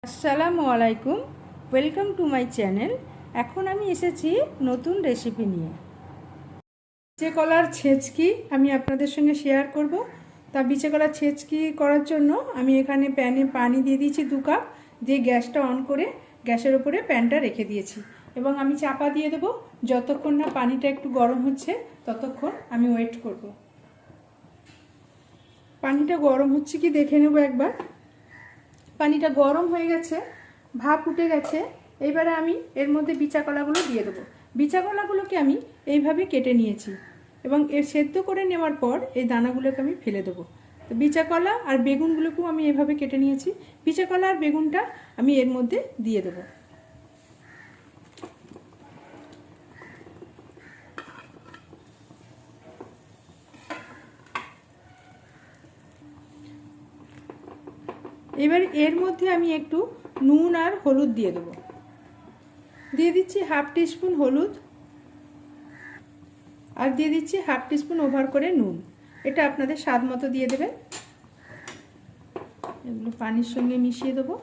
আসসালামু আলাইকুম, welcome to my channel. এখন আমি এসেছি নতুন রেসিপি নিয়ে। বিচে কলার ছেঁচকি আমি আপনাদের সঙ্গে শেয়ার করব। তা বিচে কলার ছেঁচকি করার জন্য আমি এখানে প্যানে পানি দিয়ে দিয়েছি 2 কাপ, দিয়ে গ্যাসটা অন করে গ্যাসের উপরে প্যানটা রেখে দিয়েছি এবং আমি চাপা দিয়ে দেবো। যতক্ষণ না পানিটা একটু গরম হচ্ছে ততক্ষণ আমি ওয়েট করব। পানিটা গরম হচ্ছে কি দেখে নেব একবার। পানিটা গরম হয়ে গেছে, ভাপ উঠে গেছে। এবারে আমি এর মধ্যে বিচা কলাগুলো দিয়ে দেবো। বিচা কলাগুলোকে আমি এইভাবে কেটে নিয়েছি এবং এর সেদ্ধ করে নেওয়ার পর এই দানাগুলোকে আমি ফেলে দেবো। তো বিচা কলা আর বেগুনগুলোকেও আমি এইভাবে কেটে নিয়েছি। বিচা কলা আর বেগুনটা আমি এর মধ্যে দিয়ে দেবো। এবার এর মধ্যে আমি একটু নুন আর হলুদ দিয়ে দেবো। দিয়ে দিচ্ছি হাফ টিস্পুন হলুদ আর দিয়ে দিচ্ছি হাফ টিস্পুন ওভার করে নুন। এটা আপনাদের স্বাদ মতো দিয়ে দেবেন। এগুলো পানির সঙ্গে মিশিয়ে দেবো।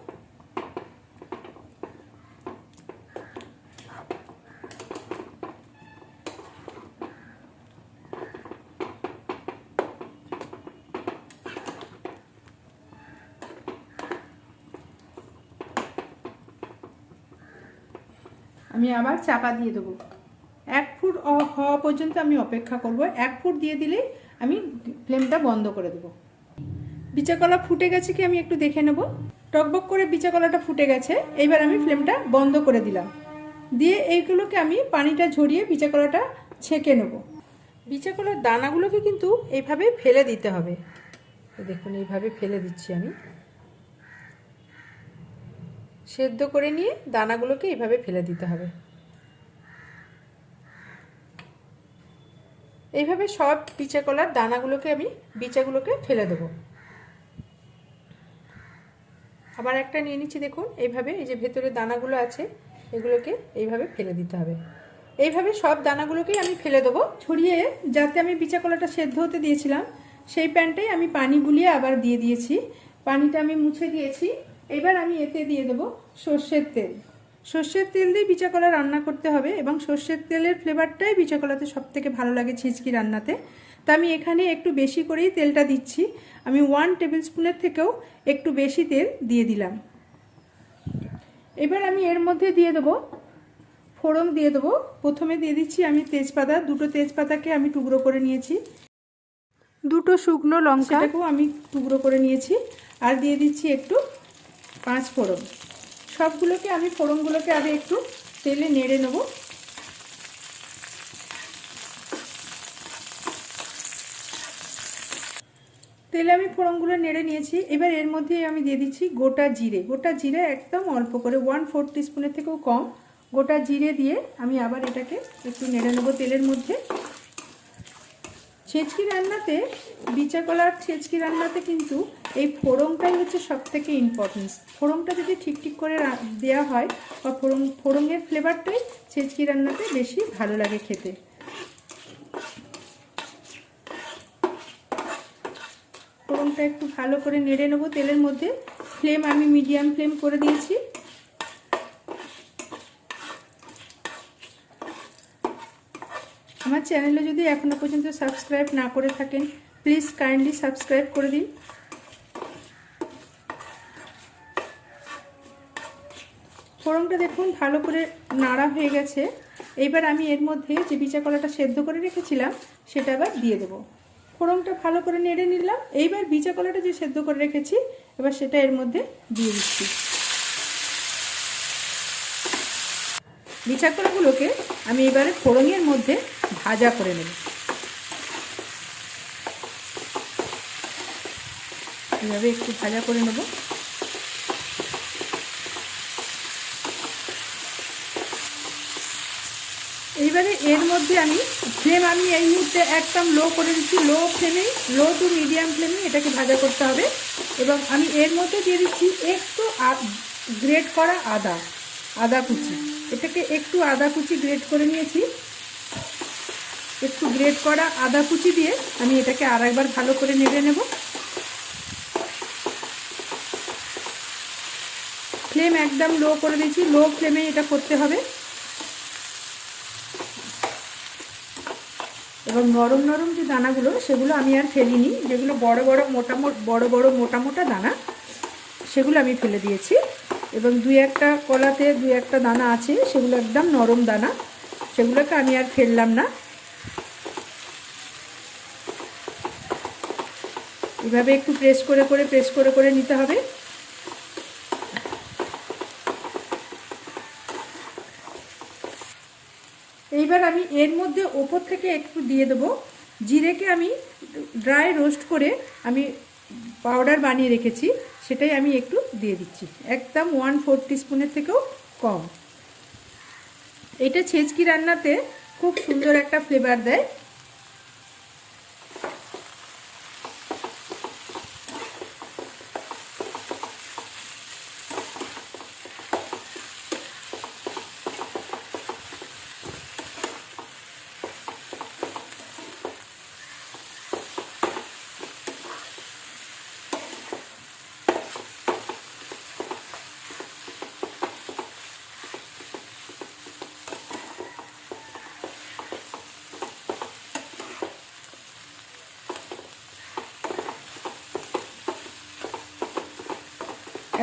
আমি আবার চাপা দিয়ে দেবো। 1 ফুট হওয়া পর্যন্ত আমি অপেক্ষা করব। 1 ফুট দিয়ে দিলেই আমি ফ্লেমটা বন্ধ করে দেবো। বিচা কলা ফুটে গেছে কি আমি একটু দেখে নেব। টকবক করে বিচা কলাটা ফুটে গেছে। এইবার আমি ফ্লেমটা বন্ধ করে দিলাম। দিয়ে এইগুলোকে আমি পানিটা ঝরিয়ে বিচা কলাটা ছেঁকে নেব। বিচা কলার দানাগুলোকে কিন্তু এইভাবে ফেলে দিতে হবে। দেখুন এইভাবে ফেলে দিচ্ছি আমি। সেদ্ধ করে নিয়ে দানাগুলোকে এইভাবে ফেলে দিতে হবে। এইভাবে সব বিচা কলার দানাগুলোকে আমি বিচাগুলোকে ফেলে দেবো। আবার একটা নিয়ে নিচ্ছি, দেখুন এইভাবে। এই যে ভেতরে দানাগুলো আছে এগুলোকে এইভাবে ফেলে দিতে হবে। এইভাবে সব দানাগুলোকেই আমি ফেলে দেবো। ছড়িয়ে যাতে আমি বিচা কলাটা সেদ্ধ হতে দিয়েছিলাম সেই প্যানটাই আমি পানি গুলিয়ে আবার দিয়ে দিয়েছি। পানিটা আমি মুছে দিয়েছি। এবার আমি এতে দিয়ে দেবো সর্ষের তেল। সর্ষের তেল দিয়ে বিচা কলা রান্না করতে হবে এবং সর্ষের তেলের ফ্লেভারটাই বিচা কলাতে সবথেকে ভালো লাগে ছিচকি রান্নাতে। তা আমি এখানে একটু বেশি করেই তেলটা দিচ্ছি। আমি 1 টেবিল স্পুনের থেকেও একটু বেশি তেল দিয়ে দিলাম। এবার আমি এর মধ্যে দিয়ে দেবো ফোড়ন দিয়ে দেবো। প্রথমে দিয়ে দিচ্ছি আমি তেজপাতা। 2টো তেজপাতাকে আমি টুকরো করে নিয়েছি। 2টো শুকনো লঙ্কাকেও আমি টুকরো করে নিয়েছি। আর দিয়ে দিচ্ছি একটু 5 ফোড়ন। সবগুলোকে আমি ফোড়নগুলোকে আগে একটু তেলে নেড়ে নেব। তেলে আমি ফোড়নগুলো নেড়ে নিয়েছি। এবার এর মধ্যে আমি দিয়ে দিচ্ছি গোটা জিরে। গোটা জিরে একদম অল্প করে 1/4 টিস্পুনের থেকেও কম গোটা জিরে দিয়ে আমি আবার এটাকে একটু নেড়ে নেব তেলের মধ্যে। ছেঁচকি রান্নাতে বিচা কলার ছেঁচকি রান্নাতে কিন্তু এই ফোড়নটাই হচ্ছে সবথেকে ইম্পর্টেন্স। ফোড়নটা যদি ঠিক করে দেওয়া হয় বা ফোড়নের ফ্লেভারটাই ছেঁচকি রান্নাতে বেশি ভালো লাগে খেতে। ফোড়নটা একটু ভালো করে নেড়ে নেব তেলের মধ্যে। ফ্লেম আমি মিডিয়াম ফ্লেম করে দিয়েছি। আমার চ্যানেলে যদি এখনো পর্যন্ত সাবস্ক্রাইব না করে থাকেন প্লিজ কাইন্ডলি সাবস্ক্রাইব করে দিন। ফোড়নটা দেখুন ভালো করে নাড়া হয়ে গেছে। এবার আমি এর মধ্যে যে বিচা কলাটা সেদ্ধ করে রেখেছিলাম সেটা আবার দিয়ে দেবো। ফোড়নটা ভালো করে নেড়ে নিলাম। এইবার বিচা কলাটা যে সেদ্ধ করে রেখেছি এবার সেটা এর মধ্যে দিয়ে দিচ্ছি। বিচা কলাগুলোকে আমি এবারে ফোড়নের মধ্যে ভাজা করে নেব। এভাবে একটু ভাজা করে নেব। এইবারে এর মধ্যে আমি ফ্লেম আমি এই মুহূর্তে একদম লো করে দিচ্ছি। লো টু মিডিয়াম ফ্লেমে এটাকে ভাজা করতে হবে। এবং আমি এর মধ্যে দিয়ে দিচ্ছি একটু গ্রেট করা আদা কুচি। এটাকে একটু আদা কুচি গ্রেট করে নিয়েছি। একটু গ্রেট করা আদা কুচি দিয়ে আমি এটাকে আরেকবার ভালো করে নেড়ে নেব। ফ্লেম একদম লো করে দিয়েছি, লো ফ্লেমে এটা করতে হবে। এবং নরম নরম যে দানাগুলো সেগুলো আমি আর ফেলিনি, যেগুলো বড় বড় মোটা মোটা দানা সেগুলো আমি ফেলে দিয়েছি। এবং দুই একটা কলাতে দুই একটা দানা আছে, সেগুলো একদম নরম দানা, সেগুলোকে আমি আর ফেললাম না। এভাবে একটু প্রেস করে নিতে হবে। এইবার আমি এর মধ্যে ওপর থেকে একটু দিয়ে দেবো জিরেকে আমি ড্রাই রোস্ট করে আমি পাউডার বানিয়ে রেখেছি, সেটাই আমি একটু দিয়ে দিচ্ছি, একদম 1/4 টিস্পুনের থেকেও কম। এটা ছেচকি রান্নাতে খুব সুন্দর একটা ফ্লেভার দেয়।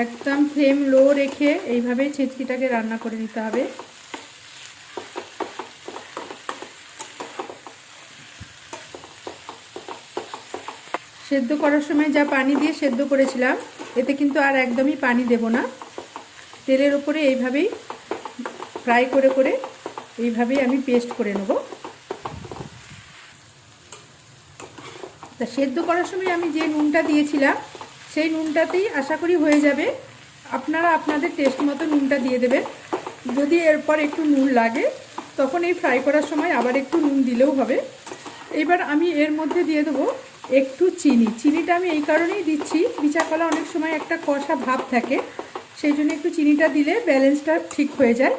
একদম ফ্লেম লো রেখে এইভাবেই ছেচকিটাকে রান্না করে নিতে হবে। সেদ্ধ করার সময় যা পানি দিয়ে সেদ্ধ করেছিলাম, এতে কিন্তু আর একদমই পানি দেব না। তেলের উপরে এইভাবেই ফ্রাই করে এইভাবেই আমি পেস্ট করে নেব। তা সেদ্ধ করার সময় আমি যে নুনটা দিয়েছিলাম সেই নুনটাতেই আশা করি হয়ে যাবে। আপনারা আপনাদের টেস্ট মতো নুনটা দিয়ে দেবেন। যদি এরপর একটু নুন লাগে তখন এই ফ্রাই করার সময় আবার একটু নুন দিলেও হবে। এবার আমি এর মধ্যে দিয়ে দেবো একটু চিনি। চিনিটা আমি এই কারণেই দিচ্ছি, বিচা কলা অনেক সময় একটা কষা ভাব থাকে, সেই জন্য একটু চিনিটা দিলে ব্যালেন্সটা ঠিক হয়ে যায়।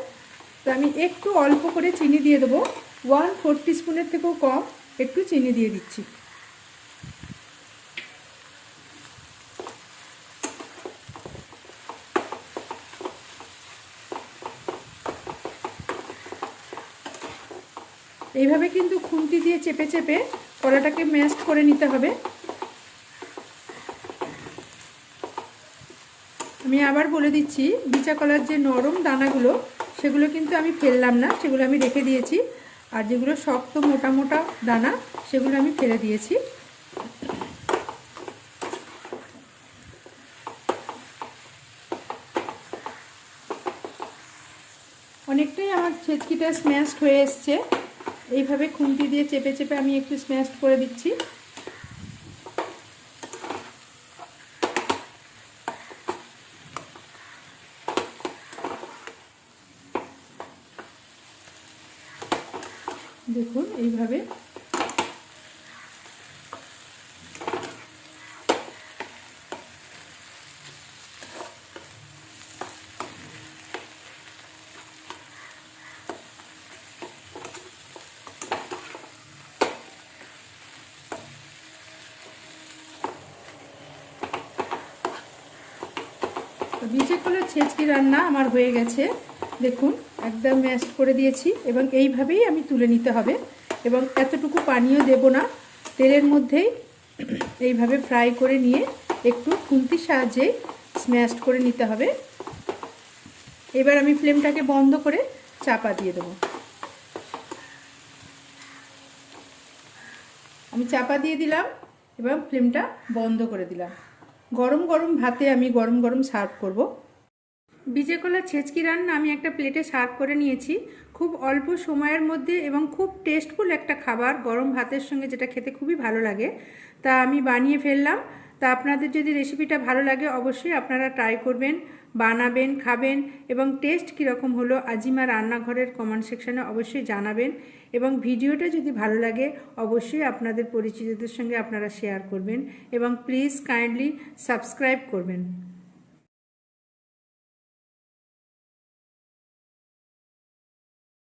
তো আমি একটু অল্প করে চিনি দিয়ে দেবো, 1/4 টিস্পুনের থেকেও কম একটু চিনি দিয়ে দিচ্ছি। এইভাবে কিন্তু খুন্তি দিয়ে চেপে কলাটাকে ম্যাশ করে নিতে হবে। আমি আবার বলে দিচ্ছি, বিচা কলার যে নরম দানাগুলো সেগুলো কিন্তু আমি ফেললাম না, সেগুলো আমি রেখে দিয়েছি। আর যেগুলো শক্ত মোটা মোটা দানা সেগুলো আমি ফেলে দিয়েছি। অনেকটাই আমার ছেচকিটা স্ম্যাশড হয়ে এসছে। এইভাবে খুন্তি দিয়ে চেপে আমি একটু স্ম্যাশড করে দিচ্ছি। দেখুন এইভাবে। বিচা কলার ছেচকি রান্না আমার হয়ে গেছে। দেখুন একদম ম্যাশ করে দিয়েছি এবং এইভাবেই আমি তুলে নিতে হবে। এবং এতটুকু পানিও দেব না, তেলের মধ্যেই এইভাবে ফ্রাই করে নিয়ে একটু খুন্তির সাহায্যে স্ম্যাশ করে নিতে হবে। এবার আমি ফ্লেমটাকে বন্ধ করে চাপা দিয়ে দেবো। আমি চাপা দিয়ে দিলাম এবং ফ্লেমটা বন্ধ করে দিলাম। গরম গরম ভাতে আমি গরম গরম সার্ভ করব। বিচা কলার ছেচকি রান্না আমি একটা প্লেটে সার্ভ করে নিয়েছি। খুব অল্প সময়ের মধ্যে এবং খুব টেস্টফুল একটা খাবার, গরম ভাতের সঙ্গে যেটা খেতে খুবই ভালো লাগে, তা আমি বানিয়ে ফেললাম। তা আপনাদের যদি রেসিপিটা ভালো লাগে অবশ্যই আপনারা ট্রাই করবেন, বানাবেন, খাবেন এবং টেস্ট কীরকম হলো আজিমা রান্নাঘরের কমেন্ট সেকশানে অবশ্যই জানাবেন। এবং ভিডিওটা যদি ভালো লাগে অবশ্যই আপনাদের পরিচিতদের সঙ্গে আপনারা শেয়ার করবেন এবং প্লিজ কাইন্ডলি সাবস্ক্রাইব করবেন।